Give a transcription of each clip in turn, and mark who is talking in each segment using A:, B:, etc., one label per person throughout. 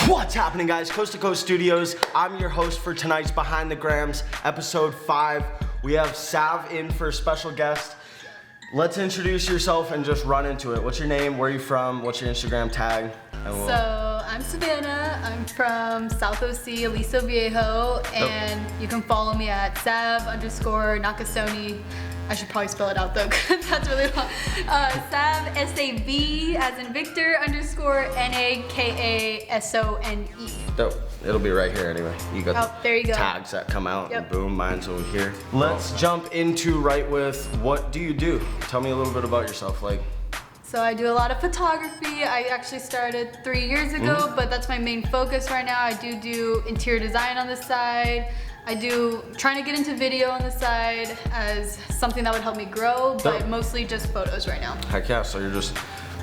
A: What's happening, guys? Coast to Coast Studios. I'm your host for tonight's Behind the Grams, episode 5. We have Sav in for a special guest. Let's introduce yourself and just run into it. What's your name? Where are you from? What's your Instagram tag?
B: So I'm Savannah. I'm from South OC, Aliso Viejo, and you can follow me at Sav_Nakasone. I should probably spell it out though, because that's really long. Sav, S-A-V, as in Victor, _Nakasone.
A: Dope. It'll be right here anyway. You got
B: there you go.
A: Tags that come out, and boom, mine's over here. Let's jump into right with, what do you do? Tell me a little bit about yourself.
B: So I do a lot of photography. I actually started 3 years ago, but that's my main focus right now. I do interior design on the side. Trying to get into video on the side as something that would help me grow, but mostly just photos right now.
A: Heck yeah, so you're just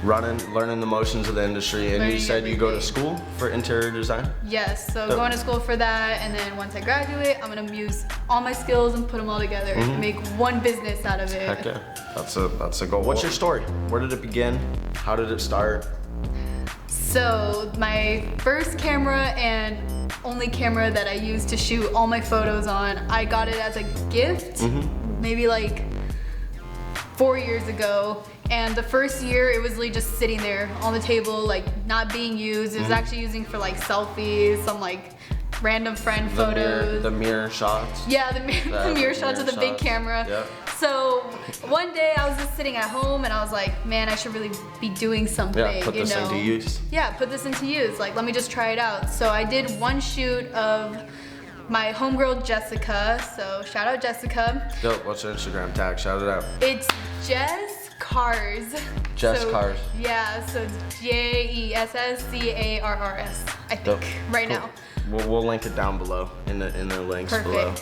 A: learning the motions of the industry, and you said you go to school for interior design?
B: Yes, so going to school for that, and then once I graduate, I'm gonna use all my skills and put them all together and make one business out of it.
A: Heck yeah, that's a goal. What's your story? Where did it begin? How did it start?
B: So my first camera and only camera that I used to shoot all my photos on, I got it as a gift, maybe like 4 years ago. And the first year it was literally just sitting there on the table, like not being used. It was actually using for like selfies, some like random friend photos.
A: The mirror shots.
B: Yeah, the mirror shots with the big camera. Yep. So one day I was just sitting at home and I was like, man, I should really be doing something.
A: Yeah, put this into use.
B: Yeah, put this into use. Like, let me just try it out. So I did one shoot of my homegirl Jessica. So shout out Jessica.
A: Dope. What's her Instagram tag? Shout it out.
B: It's Jess Cars.
A: Cars.
B: Yeah, so it's JESSCARRS, I think, right now.
A: We'll link it down below in the links below.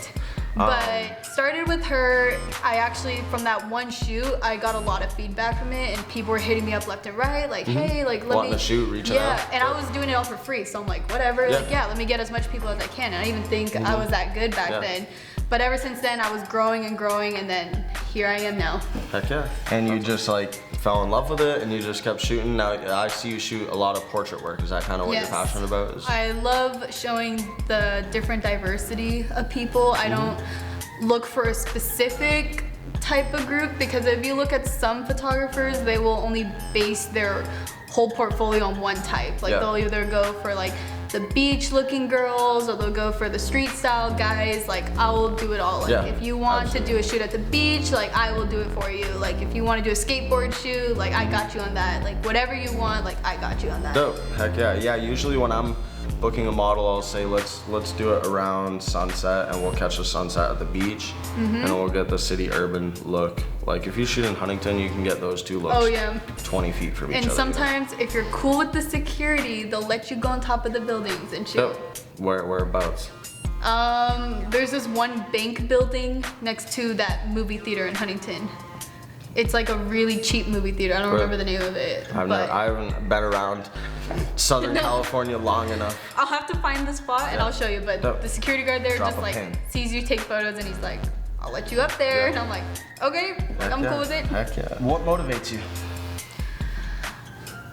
B: But started with her. I actually, from that one shoot, I got a lot of feedback from it, and people were hitting me up left and right, like, hey, like, let me
A: to shoot, reaching out.
B: Yeah, and I was doing it all for free, so I'm like, whatever, like, yeah, let me get as much people as I can. And I didn't even think I was that good back then. But ever since then, I was growing and growing, and then here I am now.
A: Heck yeah. And you just like fell in love with it, and you just kept shooting. Now I see you shoot a lot of portrait work. Is that kind of what you're passionate about?
B: I love showing the different diversity of people. I don't look for a specific type of group, because if you look at some photographers, they will only base their whole portfolio on one type. Like they'll either go for like the beach looking girls, or they'll go for the street style guys. Like, I will do it all. Like, if you want to do a shoot at the beach, like, I will do it for you. Like, if you want to do a skateboard shoot, like, I got you on that. Like, whatever you want, like, I got you on that.
A: Dope. Heck yeah. Yeah, usually when I'm booking a model, I'll say let's do it around sunset, and we'll catch the sunset at the beach, and we'll get the city urban look. Like, if you shoot in Huntington, you can get those two looks 20 feet from each other.
B: And sometimes if you're cool with the security, they'll let you go on top of the buildings and shoot.
A: Dope. Whereabouts?
B: There's this one bank building next to that movie theater in Huntington. It's like a really cheap movie theater. I don't remember the name of it.
A: I haven't been around Southern California long enough.
B: I'll have to find the spot and I'll show you. But the security guard there just like sees you take photos, and he's like, I'll let you up there. And I'm like, okay, I'm cool with it.
A: Heck yeah. What motivates you?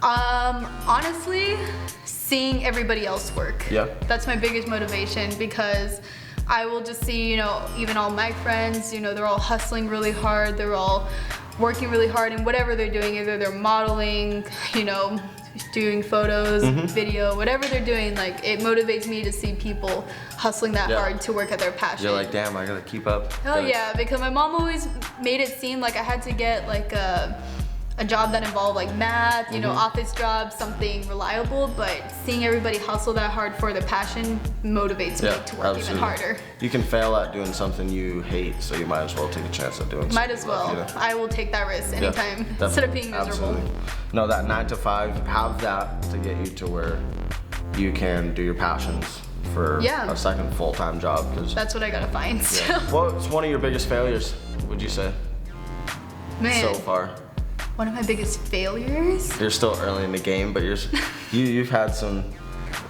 B: Honestly, seeing everybody else work. Yeah. That's my biggest motivation, because I will just see, even all my friends, they're all hustling really hard. They're all working really hard in whatever they're doing. Either they're modeling, doing photos, video, whatever they're doing. Like, it motivates me to see people hustling that hard to work at their passion.
A: You're like, damn, I gotta keep up.
B: Hell yeah, because my mom always made it seem like I had to get like a job that involved like math, office jobs, something reliable. But seeing everybody hustle that hard for their passion motivates me to work even harder.
A: You can fail at doing something you hate, so you might as well take a chance at doing something.
B: Might as well. I will take that risk anytime instead of being miserable.
A: No, that 9 to 5, have that to get you to where you can do your passions for a second full-time job.
B: That's what I gotta find.
A: What's one of your biggest failures, would you say, so far?
B: One of my biggest failures?
A: You're still early in the game, but you've had some,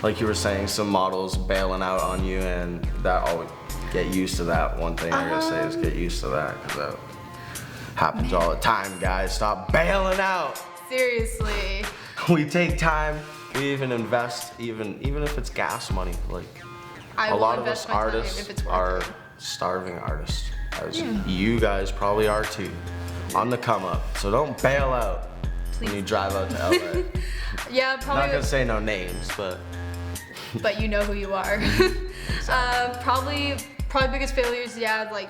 A: like you were saying, some models bailing out on you, and that always get used to that. One thing I gotta say is get used to that, because that happens all the time, guys. Stop bailing out.
B: Seriously.
A: We take time we even invest, even if it's gas money. Like
B: I
A: a
B: will
A: lot of
B: invest
A: us
B: my time
A: artists
B: if it's worth
A: are
B: it.
A: starving artists, as you guys probably are too, on the come up. So don't bail out when you drive out to LA.
B: Yeah, probably.
A: Not gonna say no names, but
B: you know who you are. Probably biggest failures, yeah, like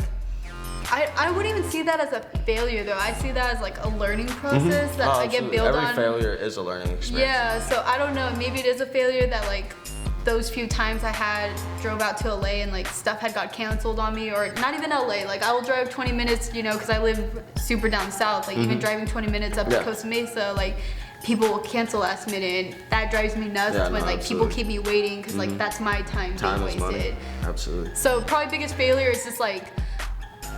B: I wouldn't even see that as a failure though. I see that as like a learning process that I get built on.
A: Every failure is a learning experience.
B: Yeah, so I don't know, maybe it is a failure that like those few times I drove out to LA and like stuff had got canceled on me, or not even LA, like I will drive 20 minutes, you know, because I live super down south, like even driving 20 minutes up to Costa Mesa, like people will cancel last minute, and that drives me nuts when like people keep me waiting, because like that's my time being wasted.
A: Money. Absolutely.
B: So probably biggest failure is just like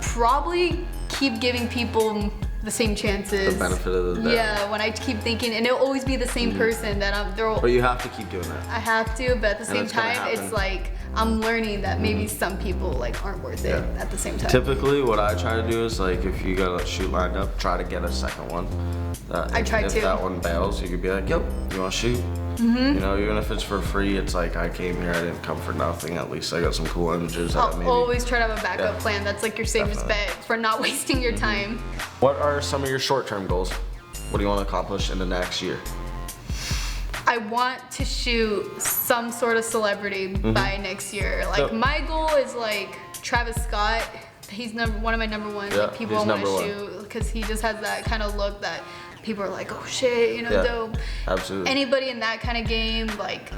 B: probably keep giving people the same chances.
A: The benefit of the doubt.
B: Yeah, when I keep thinking, and it'll always be the same person that
A: But you have to keep doing that.
B: I have to, but at the same time, it's like I'm learning that maybe some people like aren't worth it at the same time.
A: Typically, what I try to do is like if you got a shoot lined up, try to get a second one.
B: I try to.
A: If that one bails, you could be like, "Yep, you want to shoot?" You know, even if it's for free, it's like I came here, I didn't come for nothing. At least I got some cool images.
B: I'll always try to have a backup plan. That's like your safest bet for not wasting your time.
A: What are some of your short-term goals? What do you want to accomplish in the next year?
B: I want to shoot some sort of celebrity by next year. Like my goal is like Travis Scott. He's one of my number ones.
A: Yeah,
B: like people want to shoot because he just has that kind of look that people are like, oh shit, you know, dope.
A: Absolutely.
B: Anybody in that kind of game, like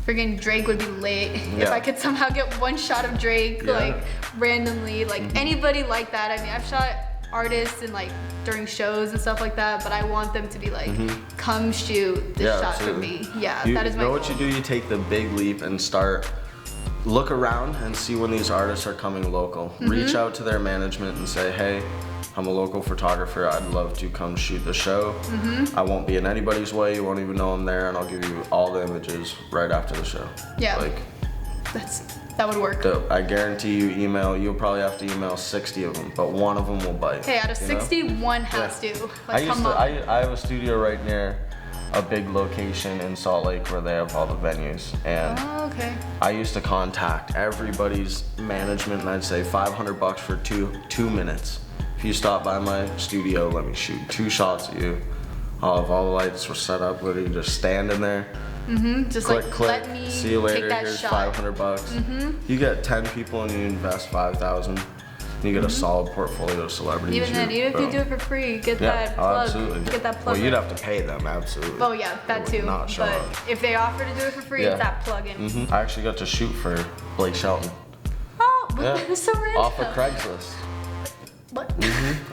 B: friggin' Drake would be lit. If I could somehow get one shot of Drake, like randomly, like anybody like that. I mean, I've shot artists and like during shows and stuff like that, but I want them to be like, come shoot this shot for me. Yeah, that is my goal.
A: You know what you do? You take the big leap and look around and see when these artists are coming local. Reach out to their management and say, hey, I'm a local photographer. I'd love to come shoot the show. I won't be in anybody's way. You won't even know I'm there, and I'll give you all the images right after the show. Yeah,
B: like that would work.
A: I guarantee you'll probably have to email 60 of them, but one of them will bite.
B: Hey, out of 60, one has to.
A: I have a studio right near a big location in Salt Lake where they have all the venues, and I used to contact everybody's management and I'd say $500 for two minutes. If you stop by my studio, let me shoot 2 shots of you. All the lights were set up, literally just standing there.
B: Just
A: click,
B: like
A: click.
B: let me
A: See you later.
B: take that
A: Here's
B: shot.
A: $500. You get 10 people and you invest 5,000. You get a solid portfolio of celebrities.
B: Even then, even if you do it for free, get that plug.
A: Absolutely.
B: Get that plug.
A: Well, you'd have to pay them, absolutely.
B: Oh yeah, that too. But if they offer to do it for free, it's that plug-in.
A: I actually got to shoot for Blake Shelton.
B: Oh, that was so random.
A: Off of Craigslist.
B: What?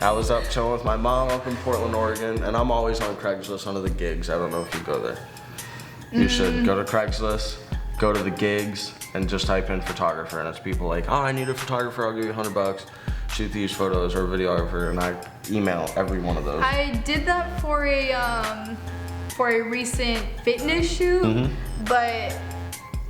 A: I was up chilling with my mom up in Portland, Oregon, and I'm always on Craigslist under the gigs. I don't know if you go there. You should go to Craigslist, go to the gigs, and just type in photographer, and it's people like, oh, I need a photographer, I'll give you $100, shoot these photos, or a videographer, and I email every one of those.
B: I did that for a recent fitness shoot, but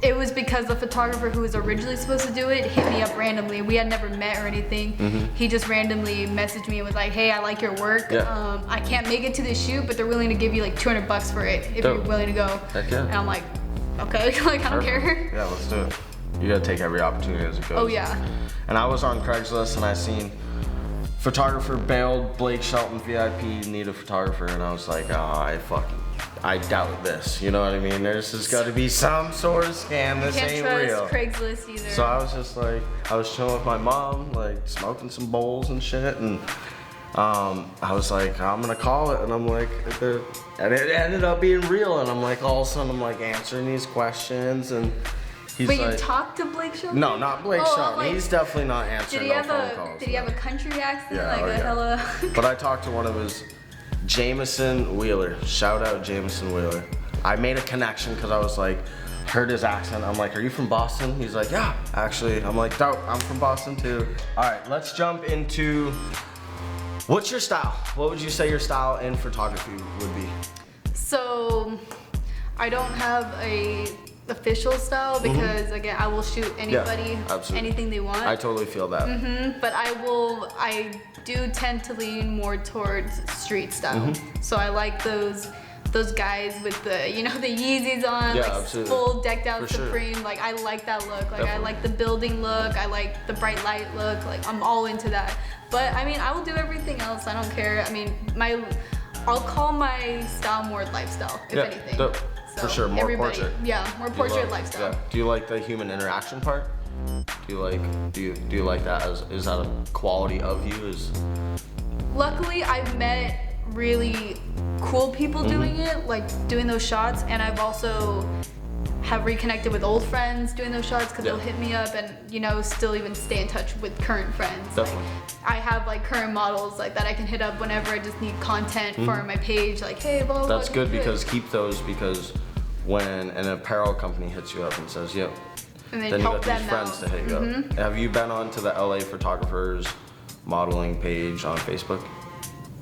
B: it was because the photographer who was originally supposed to do it hit me up randomly. We had never met or anything. He just randomly messaged me and was like, hey, I like your work. I can't make it to the shoot, but they're willing to give you like $200 for it if you're willing to go.
A: Heck yeah.
B: And I'm like, okay, like I don't care.
A: Yeah, let's do it. You gotta take every opportunity as it goes.
B: Oh yeah.
A: And I was on Craigslist and I seen photographer bailed, Blake Shelton VIP, need a photographer, and I was like, oh, I doubt this, you know what I mean? There's just gotta be some sort of scam, this ain't real.
B: Can't trust Craigslist either.
A: So I was just like, I was chilling with my mom, like smoking some bowls and shit, and I was like, I'm gonna call it, and I'm like, and it ended up being real, and I'm like, all of a sudden I'm like answering these questions, and he's
B: But
A: like,
B: you talked to Blake Shelton?
A: No, not Blake Shelton.
B: Like,
A: he's definitely not answering no phone calls.
B: Did he have a country accent?
A: Yeah,
B: like hella...
A: But I talked to one of his, Jameson Wheeler. Shout out Jameson Wheeler. I made a connection because I was like, heard his accent. I'm like, are you from Boston? He's like, yeah, actually. I'm like, dope, I'm from Boston too. All right, let's jump into, what's your style? What would you say your style in photography would be?
B: So, I don't have a official style because again, I will shoot anybody, anything they want.
A: I totally feel that.
B: But I do tend to lean more towards street style. So I like those those guys with the, you know, the Yeezys on,
A: Yeah,
B: like
A: absolutely.
B: full decked out
A: For sure.
B: Supreme. Like I like that look. Like I
A: Definitely.
B: like the building look. I like the bright light look. Like I'm all into that. But I mean, I will do everything else. I don't care. I mean, I'll call my style more lifestyle, if anything.
A: For sure, more
B: everybody,
A: portrait.
B: Yeah, more portrait lifestyle.
A: Yeah. Do you like the human interaction part? Do you like that? Is that a quality of you?
B: Luckily, I've met really cool people doing it, like doing those shots, and I've also have reconnected with old friends doing those shots because they'll hit me up and, you know, still even stay in touch with current friends.
A: Definitely.
B: Like, I have like current models like that I can hit up whenever I just need content for my page. Like, hey, blah, blah, blah.
A: That's good because keep those, because when an apparel company hits you up and says, yep,
B: and
A: then you
B: help
A: got these
B: them
A: friends
B: out.
A: to hit you up. Have you been on to the LA Photographers modeling page on Facebook?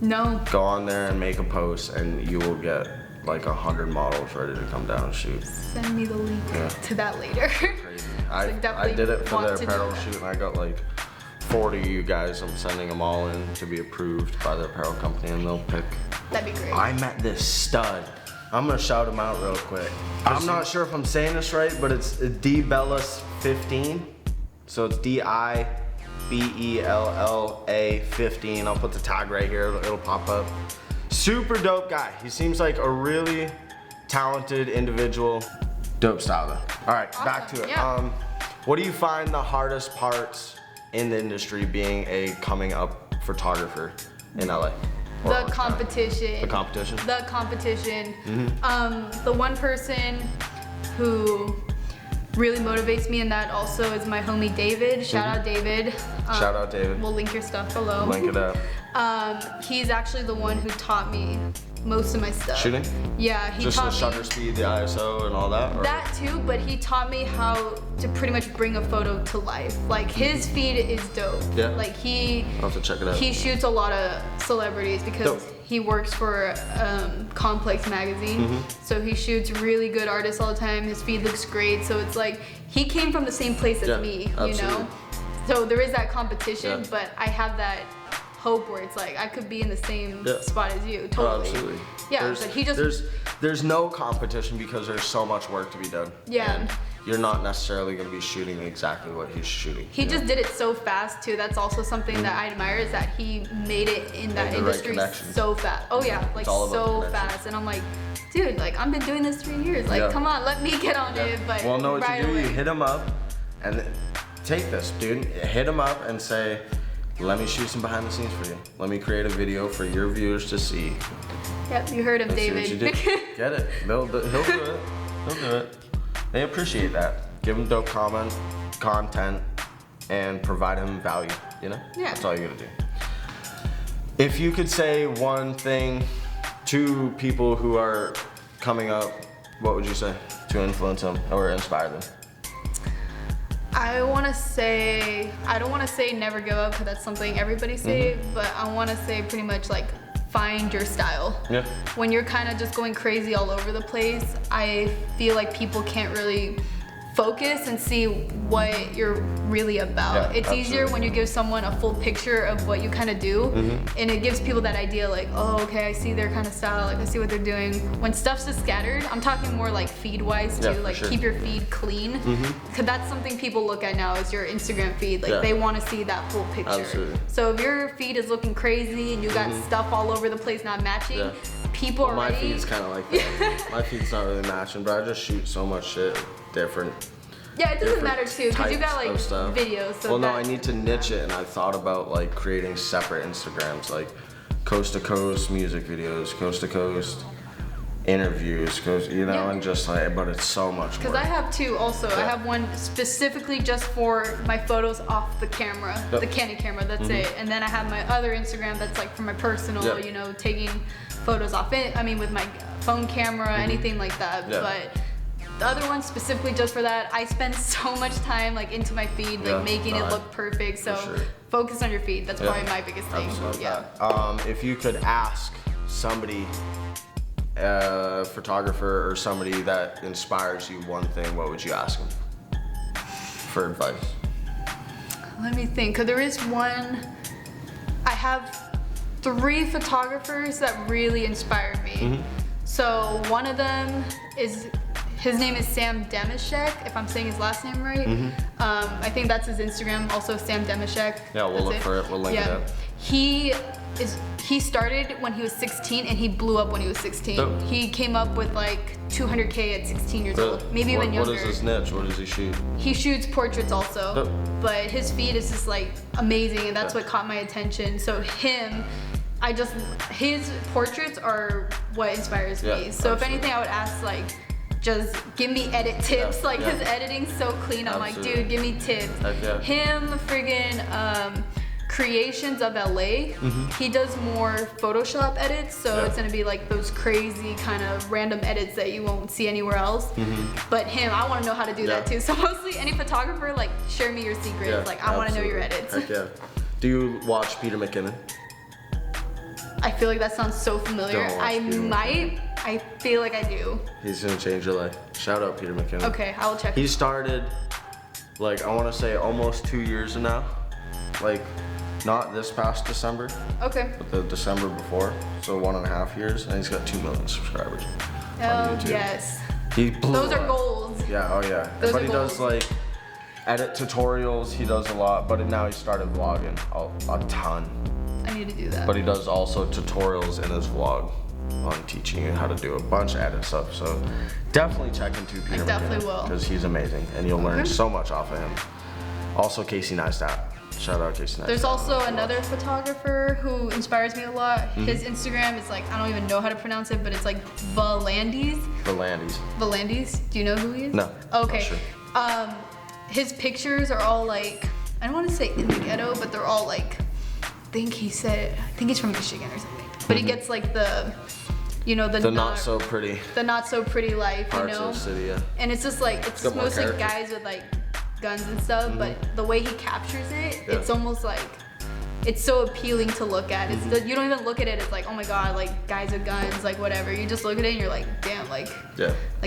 B: No.
A: Go on there and make a post and you will get like 100 models ready to come down and shoot.
B: Send me the link to that later.
A: Crazy. I
B: definitely
A: did it for
B: want
A: the
B: to do
A: apparel
B: that.
A: shoot and I got like 40 of you guys. I'm sending them all in to be approved by the apparel company and they'll pick.
B: That'd be great.
A: I met this stud. I'm gonna shout him out real quick. I'm not sure if I'm saying this right, but it's DBella15. So it's DIBELLA 15. I'll put the tag right here, it'll pop up. Super dope guy. He seems like a really talented individual. Dope style though. All right, back to it.
B: Yeah.
A: What do you find the hardest parts in the industry being a coming up photographer in LA?
B: The competition.
A: The competition?
B: The competition. The one person who really motivates me in that also is my homie David. Shout out David.
A: Shout out David.
B: We'll link your stuff below.
A: Link it up.
B: He's actually the one who taught me most of my stuff.
A: Shooting?
B: Yeah, he
A: Just
B: taught
A: the shutter
B: me
A: speed, the ISO, and all that? Or?
B: that too, but he taught me how to pretty much bring a photo to life. Like his feed is dope.
A: Yeah.
B: Like
A: I'll have to check it out.
B: he shoots a lot of celebrities because
A: Dope.
B: he works for Complex magazine. So he shoots really good artists all the time. His feed looks great. So it's like he came from the same place as me, you
A: absolutely.
B: know? So there is that competition,
A: Yeah.
B: but I have that hope where it's like I could be in the same
A: Yeah.
B: spot as you.
A: Oh,
B: Totally.
A: absolutely.
B: Yeah, but he just
A: there's no competition because there's so much work to be done.
B: Yeah.
A: And you're not necessarily going to be shooting exactly what he's shooting.
B: He just did it so fast too. That's also something that I admire is that he made it in that
A: the right
B: industry
A: connections.
B: so fast. Oh yeah, like
A: all about
B: so
A: connections.
B: fast. And I'm like, dude, like I've been doing this 3 years. Like,
A: Yeah.
B: come on, let me get on it. But
A: Well, know what
B: right
A: you do?
B: away.
A: You hit him up and take this, dude. Hit him up and say, let me shoot some behind the scenes for you. Let me create a video for your viewers to see.
B: Yep, you heard him,
A: See
B: David.
A: what you did. Get it. He'll do it. He'll do it. They appreciate that. Give him dope content, and provide him value, you know?
B: Yeah.
A: That's all you gotta do. If you could say one thing to people who are coming up, what would you say to influence them or inspire them?
B: I don't want to say never give up because that's something everybody say, but I want to say pretty much like find your style.
A: Yeah.
B: When you're kind of just going crazy all over the place, I feel like people can't really focus and see what you're really about.
A: Yeah,
B: it's easier
A: absolutely.
B: when you give someone a full picture of what you kind of do, and it gives people that idea like, oh, okay, I see their kind of style, like I see what they're doing. When stuff's just scattered, I'm talking more like feed-wise too,
A: Yeah, for
B: like
A: sure.
B: keep your feed clean, because that's something people look at now is your Instagram feed. Like
A: Yeah.
B: they want to see that full picture.
A: Absolutely.
B: So if your feed is looking crazy and you got stuff all over the place not matching,
A: Yeah.
B: people
A: Well, my
B: already.
A: feed's kind of like that. My feed's not really matching, but I just shoot so much shit different.
B: Yeah, it doesn't
A: different
B: matter too, because you got
A: types
B: like
A: of stuff.
B: videos. So
A: Well, no,
B: that-
A: I need to niche it, and I thought about like creating separate Instagrams, like coast to coast music videos, coast to coast interviews,
B: Yeah.
A: and just like, but it's so much
B: Because
A: work.
B: I have two also. I
A: Yeah.
B: have one specifically just for my photos off the camera,
A: Yep.
B: the Canon camera, that's it. And then I have my other Instagram that's like for my personal,
A: Yep.
B: taking photos off it. I mean, with my phone camera, anything like that.
A: Yeah.
B: But the other one specifically just for that, I spend so much time like into my feed, like
A: Yeah.
B: making
A: No,
B: it look perfect. So
A: sure.
B: focus on your feed. That's probably my biggest thing.
A: Absolutely.
B: Yeah.
A: If you could ask somebody, a photographer or somebody that inspires you one thing, what would you ask them for advice?
B: Let me think, because there is one, I have 3 photographers that really inspired me. So one of them is, his name is Sam Demishek, if I'm saying his last name right. I think that's his Instagram, also Sam Demishek.
A: Yeah, we'll look for it. We'll link it up.
B: He started when he was 16 and he blew up when he was 16.
A: Oh.
B: He came up with like 200K at 16 years old, maybe even younger.
A: What is his niche? What does he shoot?
B: He shoots portraits also,
A: Oh.
B: but his feed is just like amazing, and that's what caught my attention. So his portraits are what inspires me. So if anything, I would ask like, just give me edit tips. His editing's so clean. I'm like, dude, give me tips. Him, friggin' Creations of LA. He does more Photoshop edits, so it's gonna be like those crazy kind of random edits that you won't see anywhere else. But him, I want to know how to do that too. So mostly any photographer, like, share me your secrets. Like, I want to know your edits.
A: Heck yeah. Do you watch Peter McKinnon?
B: I feel like that sounds so familiar. I feel like I do.
A: He's gonna change your life. Shout out Peter McKinnon.
B: Okay, I will check.
A: He started, like, I want to say almost 2 years now. Like, not this past December,
B: Okay.
A: but the December before. So 1.5 years, and he's got 2 million subscribers on
B: Oh,
A: YouTube.
B: yes.
A: He blew
B: Those
A: up.
B: are goals.
A: Yeah, oh yeah.
B: Those
A: But
B: are
A: he does
B: goals.
A: like edit tutorials, he does a lot, but now he started vlogging a ton.
B: I need to do that.
A: But he does also tutorials in his vlog on teaching you how to do a bunch of edit stuff. So definitely check into Peter
B: definitely will.
A: because he's amazing and you'll learn so much off of him. Also Casey Neistat. Shout out Casey Neistat.
B: There's also another photographer who inspires me a lot. His Instagram is like, I don't even know how to pronounce it, but it's like Valandis. Valandis. Do you know who he is?
A: No.
B: Okay.
A: Not sure.
B: His pictures are all like, I don't want to say in the ghetto, but they're all like, I think he's from Michigan or something. But he gets like the
A: not so pretty
B: life,
A: parts of the city, yeah.
B: And it's just like, it's
A: got more
B: mostly
A: character.
B: guys with like guns and stuff, but the way he captures it, it's almost like, it's so appealing to look at. It's you don't even look at it as like, oh my god, like guys with guns, like whatever. You just look at it and you're like, damn, like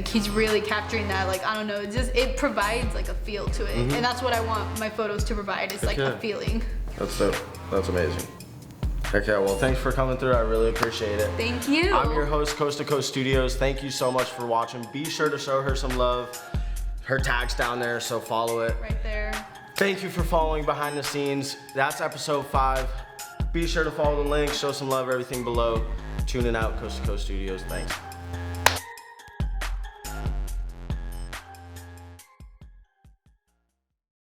B: he's really capturing that. Like, I don't know, it provides like a feel to it, and that's what I want my photos to provide. It's like a feeling.
A: That's dope. That's amazing. Okay, well, thanks for coming through. I really appreciate it.
B: Thank you.
A: I'm your host, Coast to Coast Studios. Thank you so much for watching. Be sure to show her some love. Her tag's down there, so follow it.
B: Right there.
A: Thank you for following behind the scenes. That's episode 5. Be sure to follow the link, show some love, everything below. Tuning out, Coast to Coast Studios. Thanks.